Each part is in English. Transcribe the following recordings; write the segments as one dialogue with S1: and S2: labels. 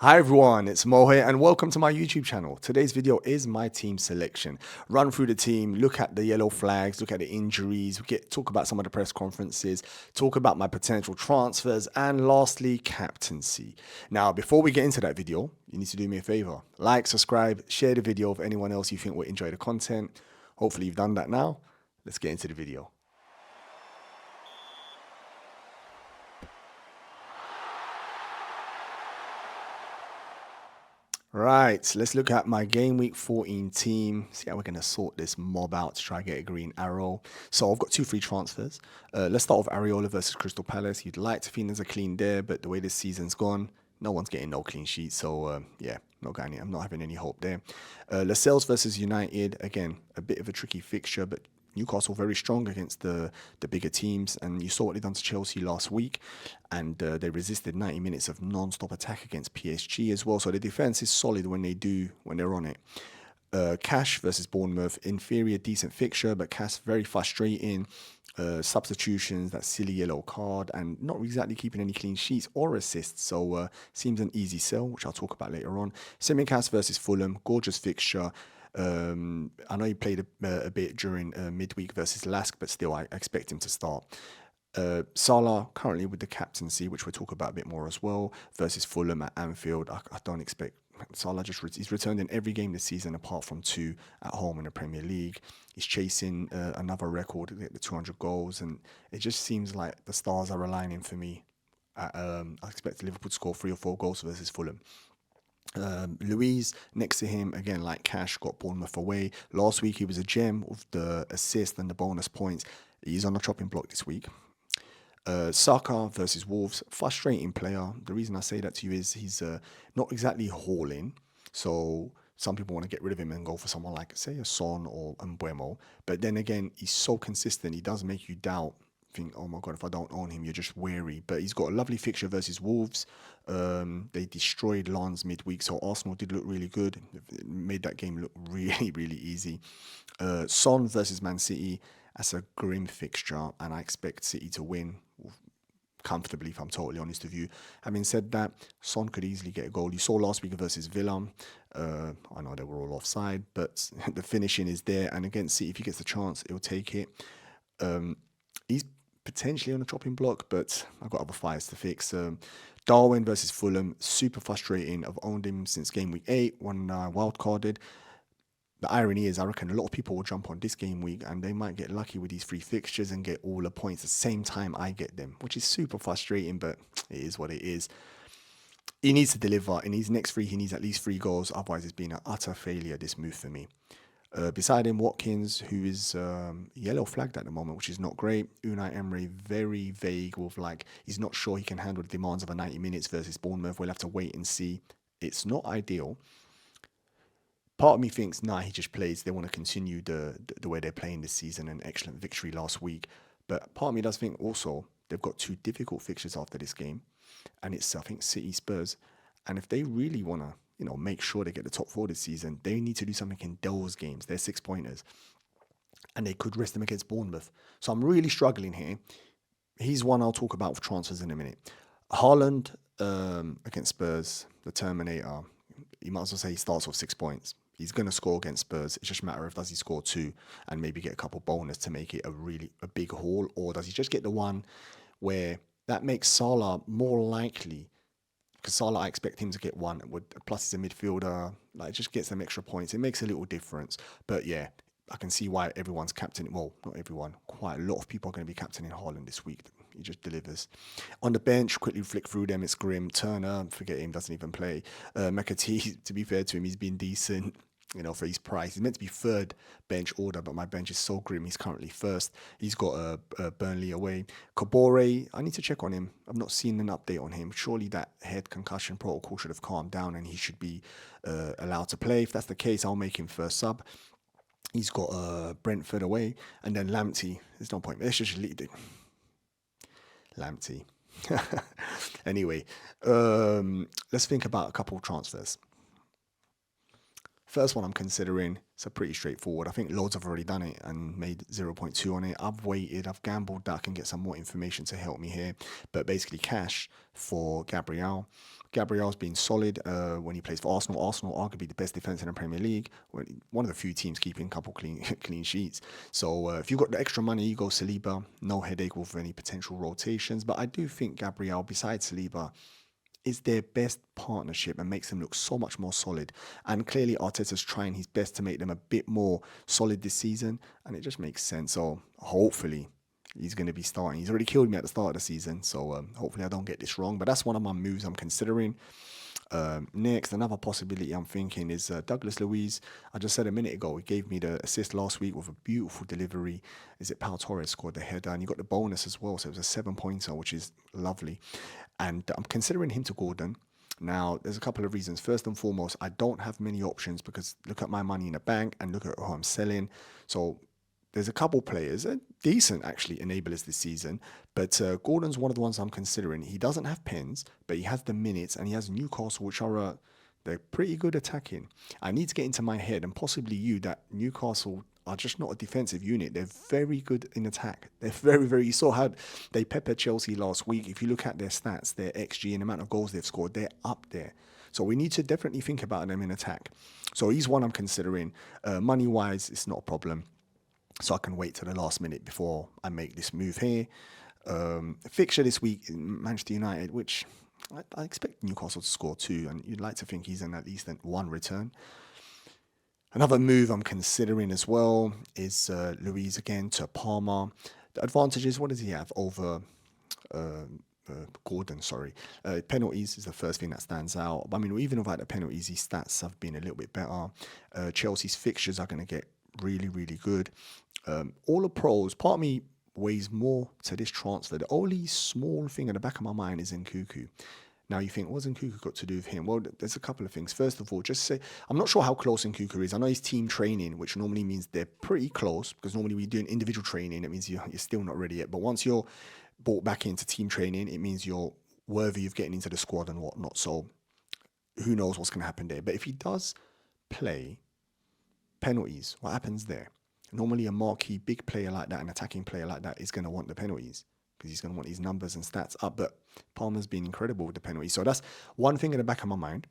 S1: Hi everyone, it's Mo here and welcome to my YouTube channel. Today's video is my team selection. Run through the team, look at the yellow flags, look at the injuries, talk about some of the press conferences, talk about my potential transfers, and lastly, captaincy. Now, before we get into that video, you need to do me a favor. Like, subscribe, share the video with anyone else you think will enjoy the content. Hopefully you've done that now. Let's get into the video. Right, let's look at my game week 14 team. See how we're going to sort this mob out to try and get a green arrow. So I've got two free transfers. Let's start with Areola versus Crystal Palace. You'd like to think there's a clean there, but the way this season's gone, no one's getting no clean sheet. So yeah, I'm not having any hope there. Lascelles versus United. Again, a bit of a tricky fixture, but Newcastle very strong against the bigger teams, and you saw what they done to Chelsea last week, and they resisted 90 minutes of non-stop attack against PSG as well. So the defense is solid when they're on it. Cash versus Bournemouth, inferior, decent fixture, but Cash very frustrating. Substitutions, that silly yellow card, and not exactly keeping any clean sheets or assists. So seems an easy sell, which I'll talk about later on. Simicast versus Fulham, gorgeous fixture. I know he played a bit during midweek versus Lask, but still, I expect him to start. Salah currently with the captaincy, which we'll talk about a bit more as well, versus Fulham at Anfield. I don't expect Salah he's returned in every game this season apart from two at home in the Premier League. He's chasing another record to get the 200 goals, and it just seems like the stars are aligning for me. I expect Liverpool to score 3 or 4 goals versus Fulham. Louise next to him, again, like Cash, got Bournemouth away. Last week he was a gem with the assist and the bonus points. He's on the chopping block this week. Saka versus Wolves, frustrating player. The reason I say that to you is he's not exactly hauling. So some people want to get rid of him and go for someone like, say, a Son or Mbuemo. But then again, he's so consistent. He does make you doubt. Think, oh my god, if I don't own him, you're just wary. But he's got a lovely fixture versus Wolves. They destroyed Lens midweek, so Arsenal did look really good. It made that game look really, really easy. Son versus Man City, that's a grim fixture, and I expect City to win comfortably, if I'm totally honest with you. Having said that, Son could easily get a goal. You saw last week versus Villa. I know they were all offside, but the finishing is there. And against City, if he gets the chance, he'll take it. He's potentially on a chopping block, but I've got other fires to fix. Darwin versus Fulham, super frustrating. I've owned him since game week 8 when I wildcarded. The irony is, I reckon a lot of people will jump on this game week and they might get lucky with these free fixtures and get all the points at the same time I get them, which is super frustrating, but it is what it is. He needs to deliver. In his next 3, he needs at least 3 goals. Otherwise, it's been an utter failure, this move for me. Beside him, Watkins, who is yellow flagged at the moment, which is not great. Unai Emery, very vague with he's not sure he can handle the demands of a 90 minutes versus Bournemouth. We'll have to wait and see. It's not ideal. Part of me thinks, nah, he just plays. They want to continue the way they're playing this season, an excellent victory last week. But part of me does think also they've got 2 difficult fixtures after this game. And it's, I think, City Spurs. And if they really want to, make sure they get the top 4 this season, they need to do something in those games. They're 6-pointers. And they could rest them against Bournemouth. So I'm really struggling here. He's one I'll talk about with transfers in a minute. Haaland against Spurs, the Terminator. You might as well say he starts with 6 points. He's going to score against Spurs. It's just a matter of does he score 2 and maybe get a couple bonus to make it a big haul, or does he just get the one where that makes Salah more likely, because Salah, I expect him to get 1. Plus he's a midfielder, it just gets them extra points. It makes a little difference. But yeah, I can see why everyone's captaining. Well, not everyone. Quite a lot of people are going to be captaining Haaland this week. He just delivers. On the bench, quickly flick through them. It's grim. Turner, forget him, doesn't even play. McAtee, to be fair to him, he's been decent. For his price. He's meant to be 3rd bench order, but my bench is so grim. He's currently 1st. He's got Burnley away. Kabore, I need to check on him. I've not seen an update on him. Surely that head concussion protocol should have calmed down and he should be allowed to play. If that's the case, I'll make him first sub. He's got Brentford away. And then Lamptey. There's no point. Let's just leave it. Lamptey. Anyway, let's think about a couple of transfers. First one I'm considering, it's a pretty straightforward. I think loads have already done it and made 0.2 on it. I've waited, I've gambled that I can get some more information to help me here. But basically cash for Gabriel. Gabriel's been solid when he plays for Arsenal. Arsenal arguably the best defence in the Premier League. One of the few teams keeping a couple clean sheets. So if you've got the extra money, you go Saliba. No headache with any potential rotations. But I do think Gabriel, besides Saliba, is their best partnership and makes them look so much more solid. And clearly Arteta's trying his best to make them a bit more solid this season, and it just makes sense. So hopefully he's going to be starting. He's already killed me at the start of the season, so hopefully I don't get this wrong. But that's one of my moves I'm considering. Next, another possibility I'm thinking is Douglas Luiz. I just said a minute ago, he gave me the assist last week with a beautiful delivery. Is it Pau Torres scored the header, and he got the bonus as well, so it was a 7-pointer, which is lovely. And I'm considering him to Gordon. Now, there's a couple of reasons. First and foremost, I don't have many options because look at my money in the bank and look at who I'm selling. So there's a couple players, decent actually enablers this season, but Gordon's one of the ones I'm considering. He doesn't have pens, but he has the minutes, and he has Newcastle, which are they're pretty good attacking. I need to get into my head, and possibly you, that Newcastle are just not a defensive unit. They're very good in attack. They're very, you saw how they peppered Chelsea last week. If you look at their stats, their XG and the amount of goals they've scored, they're up there. So we need to definitely think about them in attack. So he's one I'm considering. Money-wise, it's not a problem. So I can wait till the last minute before I make this move here. Fixture this week in Manchester United, which I expect Newcastle to score 2, and you'd like to think he's in at least one return. Another move I'm considering as well is Luiz again to Palmer. The advantage is, what does he have over Gordon? Penalties is the first thing that stands out. I mean, even without the penalties, his stats have been a little bit better. Chelsea's fixtures are going to get really good. All the pros, part of me weighs more to this transfer. The only small thing in the back of my mind is Nkunku. Now you think, what's Nkunku got to do with him? Well, there's a couple of things. First of all, just say, I'm not sure how close Nkunku is. I know he's team training, which normally means they're pretty close, because normally we're doing individual training. It means you're still not ready yet. But once you're brought back into team training, it means you're worthy of getting into the squad and whatnot. So who knows what's going to happen there. But if he does play penalties, what happens there? Normally a marquee big player like that, an attacking player like that, is going to want the penalties, because he's going to want his numbers and stats up. But Palmer's been incredible with the penalties. So that's one thing in the back of my mind.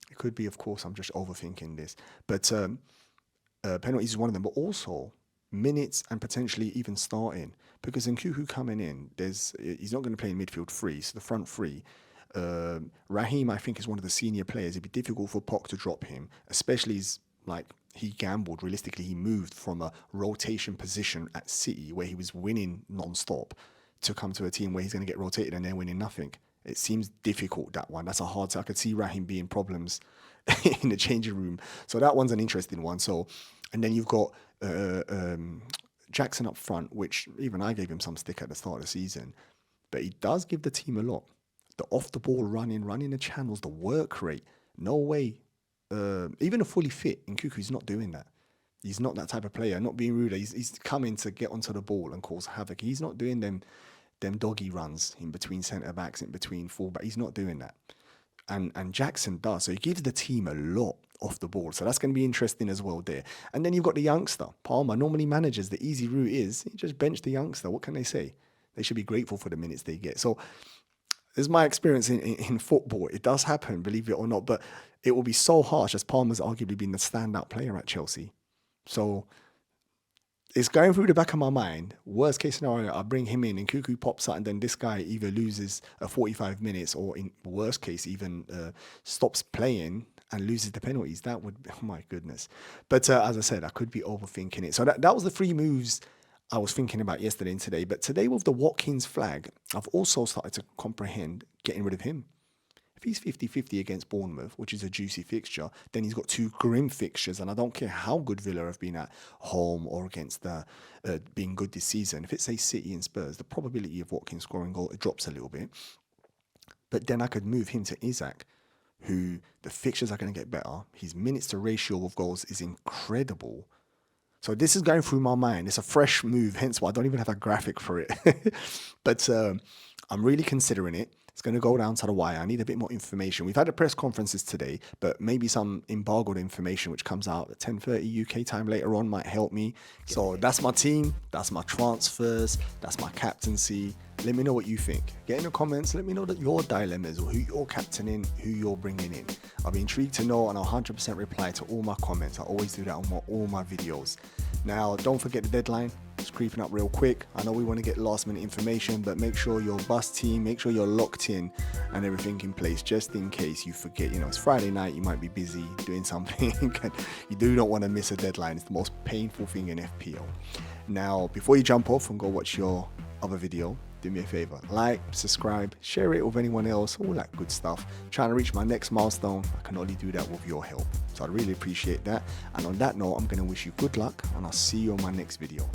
S1: It could be, of course, I'm just overthinking this. But penalties is one of them. But also minutes and potentially even starting. Because Nkunku coming in, he's not going to play in midfield three, so the front three. Raheem, I think, is one of the senior players. It'd be difficult for Poch to drop him, especially he gambled. Realistically, he moved from a rotation position at City, where he was winning non-stop, to come to a team where he's going to get rotated and they're winning nothing. It seems difficult, that one. That's a hard. I could see Raheem being problems in the changing room. So that one's an interesting one. So, and then you've got Jackson up front, which even I gave him some stick at the start of the season, but he does give the team a lot. The off-the-ball running the channels, the work rate. No way. Even a fully fit Nkunku's not doing that. He's not that type of player. Not being rude. He's coming to get onto the ball and cause havoc. He's not doing them doggy runs in between centre backs, in between fullback. He's not doing that. And Jackson does. So he gives the team a lot off the ball. So that's going to be interesting as well there. And then you've got the youngster, Palmer. Normally managers, the easy route is you just bench the youngster. What can they say? They should be grateful for the minutes they get. So this is my experience in football. It does happen, believe it or not, but it will be so harsh, as Palmer's arguably been the standout player at Chelsea. So it's going through the back of my mind. Worst case scenario, I bring him in and Nkunku pops out, and then this guy either loses 45 minutes or, in worst case, even stops playing and loses the penalties. That would, oh my goodness. But as I said, I could be overthinking it. So that was the 3 moves I was thinking about yesterday and today. But today with the Watkins flag, I've also started to comprehend getting rid of him. If he's 50-50 against Bournemouth, which is a juicy fixture, then he's got 2 grim fixtures, and I don't care how good Villa have been at home or against being good this season. If it's, say, City and Spurs, the probability of Watkins scoring goal, it drops a little bit. But then I could move him to Isak, who the fixtures are going to get better. His minutes to ratio of goals is incredible. So this is going through my mind. It's a fresh move, hence why I don't even have a graphic for it. But I'm really considering it. It's going to go down to the wire. I need a bit more information. We've had the press conferences today, but maybe some embargoed information which comes out at 10:30 UK time later on might help me. So that's my team, that's my transfers, that's my captaincy. Let me know what you think. Get in the comments, let me know that your dilemmas or who you're captaining, who you're bringing in. I'll be intrigued to know, and I'll 100% reply to all my comments. I always do that on all my videos. Now, don't forget the deadline. It's creeping up real quick. I know we want to get last minute information, but make sure your bus team, make sure you're locked in and everything in place just in case you forget. You know, it's Friday night, you might be busy doing something and you do not want to miss a deadline. It's the most painful thing in FPL. Now, before you jump off and go watch your other video, do me a favor, like, subscribe, share it with anyone else, all that good stuff. Trying to reach my next milestone, I can only do that with your help. So I really appreciate that. And on that note, I'm going to wish you good luck and I'll see you on my next video.